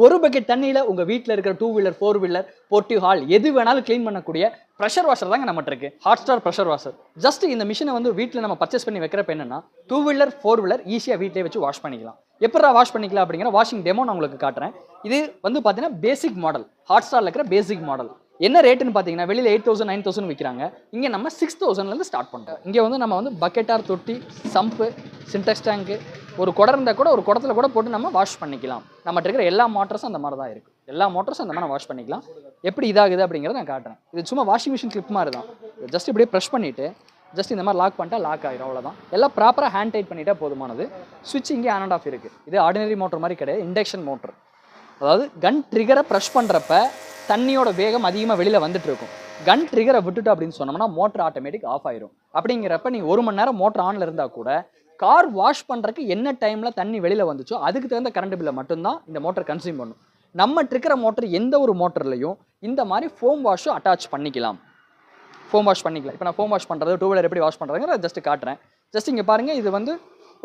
ஒரு பக்கெட் தண்ணியில் உங்கள் வீட்டில் இருக்கிற 2 வீலர் 4 வீலர் பொட்டி ஹால் எது வேணாலும் க்ளீன் பண்ணக்கூடிய ப்ரெஷர் வாஷர் தாங்க நம்மகிட்ட இருக்கு. Hotstar pressure washer. ஜஸ்ட் இந்த மிஷினை வந்து வீட்டில் நம்ம பர்ச்சேஸ் பண்ணி வைக்கிறப்ப என்னன்னா 2 வீலர் 4 வீலர் ஈஸியாக வீட்டிலே வச்சு வாஷ் பண்ணிக்கலாம். எப்படா வாஷ் பண்ணிக்கலாம் அப்படிங்கிற வாஷிங் டெமோ நான் உங்களுக்கு காட்டுறேன். இது வந்து பார்த்தீங்கன்னா பேசிக் மாடல், ஹாட்ஸ்டாரில் இருக்கிற பேசிக் மாடல். என்ன ரேட்டுன்னு பார்த்தீங்கன்னா வெளியில் 8,000 9,000 விற்கிறாங்க. இங்கே நம்ம 6,000லேருந்து ஸ்டார்ட் பண்ணுறோம். இங்கே வந்து நம்ம வந்து பக்கெட்டார், தொட்டி, சம்பு, சின்டெக்ஸ் டேங்கு, ஒரு குடம் இருந்தால் கூட ஒரு குடத்தில் கூட போட்டு நம்ம வாஷ் பண்ணிக்கலாம். நம்மகிட்ட இருக்கிற எல்லா மோட்டர்ஸும் அந்த மாதிரி தான் இருக்குது. எல்லா மோட்டர்ஸும் அந்த மாதிரி வாஷ் பண்ணிக்கலாம். எப்படி இதாகுது அப்படிங்கிறத நான் காட்டுறேன். இது சும்மா வாஷிங் மிஷின் கிளிப் மாதிரி தான். ஜஸ்ட் இப்படியே ப்ரெஷ் பண்ணிவிட்டு ஜஸ்ட் இந்த மாதிரி லாக் பண்ணிட்டா லாக் ஆகிடும், அவ்வளோதான். எல்லாம் ப்ராப்பராக ஹேண்ட் டைட் பண்ணிட்டா போதுமானது. சுவிட்ச் இங்கே ஆன் அண்ட் ஆஃப் இருக்குது. இது ஆர்டினரி மோட்டர் மாதிரி கிடையாது, இண்டக்ஷன் மோட்டர். அதாவது கன் ட்ரிகரை ப்ரெஷ் பண்ணுறப்ப தண்ணியோட வேகம் அதிகமாக வெளியில் வந்துட்டு இருக்கும். கன் ட்ரிகரை விட்டுட்டு அப்படின்னு சொன்னோம்னா மோட்டர் ஆட்டோமேட்டிக் ஆஃப் ஆயிரும். அப்படிங்கிறப்ப நீங்கள் 1 மணி நேரம் மோட்டர் ஆனில் இருந்தால் கூட கார் வாஷ் பண்ணுறதுக்கு என்ன டைமில் தண்ணி வெளியில் வந்துச்சோ அதுக்கு தகுந்த கரண்ட் பில்லை மட்டும்தான் இந்த மோட்டர் கன்சியூம் பண்ணும். நம்ம இருக்கிற மோட்டர் எந்த ஒரு மோட்டர்லையும் இந்த மாதிரி ஃபோம் வாஷும் அட்டாச் பண்ணிக்கலாம். ஃபோம் வாஷ் பண்ணிக்கலாம். இப்போ நான் ஃபோம் வாஷ் பண்ணுறது 2 வீலர் எப்படி வாஷ் பண்ணுறதுங்கிற ஜஸ்ட் காட்டுறேன். ஜஸ்ட் இங்கே பாருங்கள், இது வந்து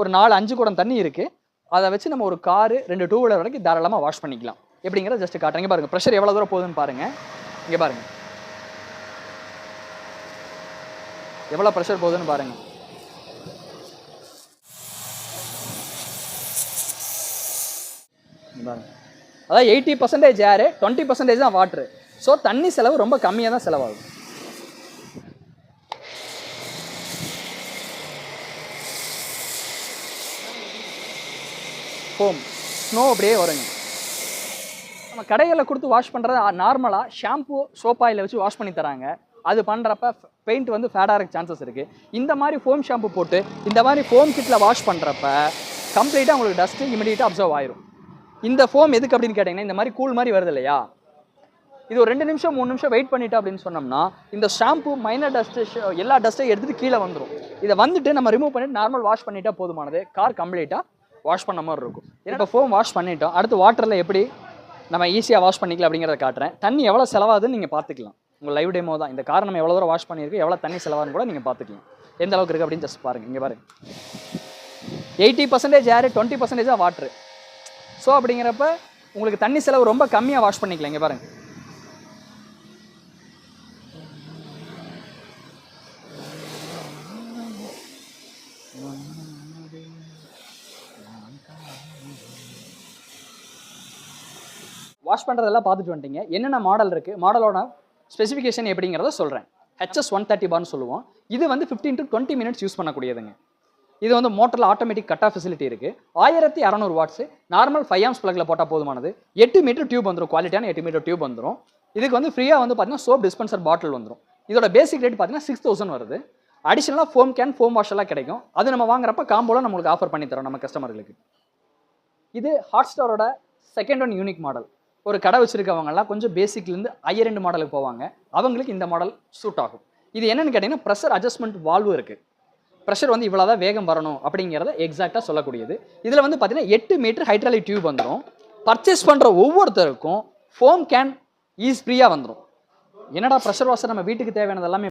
ஒரு 4-5 குடம் தண்ணி இருக்குது. அதை வச்சு நம்ம ஒரு காரு 2 2 வீலர் வரைக்கும் தாராளமாக வாஷ் பண்ணிக்கலாம். எப்படிங்கிறத ஜஸ்ட் காட்டுறேன். பாருங்கள் ப்ரெஷர் எவ்வளோ தூரம் போகுதுன்னு பாருங்கள். இங்கே பாருங்கள் எவ்வளோ ப்ரெஷர் போகுதுன்னு பாருங்கள். அதாவது 80% ஏரு, 20% தான் வாட்ரு. ஸோ தண்ணி செலவு ரொம்ப கம்மியாக தான் செலவாகும். ஃபோம் ஸ்னோ அப்படியே வருங்க. நம்ம கடைகளில் கொடுத்து வாஷ் பண்ணுறது நார்மலாக ஷாம்பு சோப் ஆயில் வச்சு வாஷ் பண்ணி தராங்க. அது பண்ணுறப்ப பெயிண்ட் வந்து ஃபேடாக இருக்க சான்சஸ் இருக்குது. இந்த மாதிரி ஃபோம் ஷாம்பு போட்டு இந்த மாதிரி ஃபோம் கிட்டில் வாஷ் பண்ணுறப்ப கம்ப்ளீட்டாக உங்களுக்கு டஸ்ட்டு இமிடியேட்டாக அப்சர்வ் ஆயிரும். இந்த ஃபோம் எதுக்கு அப்படின்னு கேட்டிங்கன்னா இந்த மாதிரி கூல் மாதிரி வருது இல்லையா, இது ஒரு 2 நிமிஷம் 3 நிமிஷம் வெயிட் பண்ணிட்டோம் அப்படின்னு சொன்னோம்னா இந்த ஷாம்பு மைனர் டஸ்ட்டு எல்லா டஸ்ட்டையும் எடுத்துகிட்டு கீழே வந்துடும். இதை வந்துட்டு நம்ம ரிமூவ் பண்ணிட்டு நார்மல் வாஷ் பண்ணிட்டா போதுமானது. கார் கம்ப்ளீட்டாக வாஷ் பண்ண மாதிரி இருக்கும். இப்போ ஃபோம் வாஷ் பண்ணிட்டோம். அடுத்து வாட்டரில் எப்படி நம்ம ஈஸியாக வாஷ் பண்ணிக்கலாம் அப்படிங்கிறத காட்டுறேன். தண்ணி எவ்வளோ செலவாகுதுன்னு நீங்கள் பார்த்துக்கலாம். உங்கள் லைவ் டெமோ தான். இந்த கார் நம்ம எவ்வளோ தூரம் வாஷ் பண்ணியிருக்கு, எவ்வளோ தண்ணி செலவாகுன்னு கூட நீங்கள் பார்த்துக்கலாம். எந்த அளவுக்கு இருக்குது அப்படின்னு ஜஸ்ட் பாருங்கள். இங்கே பாருங்கள் 80% ஏரு, 20% தான் வாட்ரு. ஸோ அப்படிங்கிறப்ப உங்களுக்கு தண்ணி செலவு ரொம்ப கம்மியாக வாஷ் பண்ணிக்கலாம். இங்கே பாருங்கள் வாஷ் பண்ணுறதெல்லாம் பார்த்துட்டு வந்துட்டீங்க. என்னென்ன மாடல் இருக்குது, மாடலோட ஸ்பெசிஃபிகேஷன் எப்படிங்கிறத சொல்கிறேன். HS 130 பார்னு சொல்லுவோம். இது வந்து 15 to 20 மினிட்ஸ் யூஸ் பண்ணக்கூடியதுங்க. இது வந்து மோட்டரில் ஆட்டோமேட்டிக் கட் ஆஃப் ஃபெசிலிட்டி இருக்குது. 1600 வாட்ஸு. நார்மல் 5 ஆம்ஸ் ப்ளக்கில் போட்டால் போதுமானது. 8 மீட்டர் டியூப் வந்துடும். குவாலிட்டியான 8 மீட்டர் டியூப் வந்துடும். இதுக்கு வந்து ஃப்ரீயாக வந்து பார்த்தீங்கன்னா சோப் டிஸ்பென்சர் பாட்டில் வந்துடும். இதோட பேசிக் ரேட் பார்த்தீங்கன்னா 6,000 வருது. அடிஷனலாக ஃபோம் கேன், ஃபோம் வாஷ் எல்லாம் கிடைக்கும். அது நம்ம வாங்குறப்ப காம்போலாம் நம்மளுக்கு ஆஃபர் பண்ணி தரோம் நம்ம கஸ்டமர்களுக்கு. இது ஹாட்ஸ்டாரோட செகண்ட் ஒன் யூனிக் மாடல். ஒரு கடை வச்சுருக்கவங்கலாம் கொஞ்சம் பேசிக்லேருந்து ஹையர் எண்ட் மாடலுக்கு போவாங்க. அவங்களுக்கு இந்த மாடல் சூட் ஆகும். இது என்னென்னு கேட்டிங்கன்னா ப்ரெஷர் அட்ஜஸ்ட்மெண்ட் வால்வு இருக்குது. ப்ரெஷர் வந்து இவ்வளோ தான் வேகம் வரணும் அப்படிங்கிறத எக்ஸாக்டாக சொல்லக்கூடியது. இதில் வந்து பார்த்தீங்கன்னா 8 மீட்டர் ஹைட்ராலிக் டியூப் வந்துடும். பர்ச்சேஸ் பண்ணுற ஒவ்வொருத்தருக்கும் ஃபோம் கேன் ஃப்ரீயாக வந்துடும். என்னடா ப்ரெஷர் வாஷர் நம்ம வீட்டுக்கு தேவையானது எல்லாமே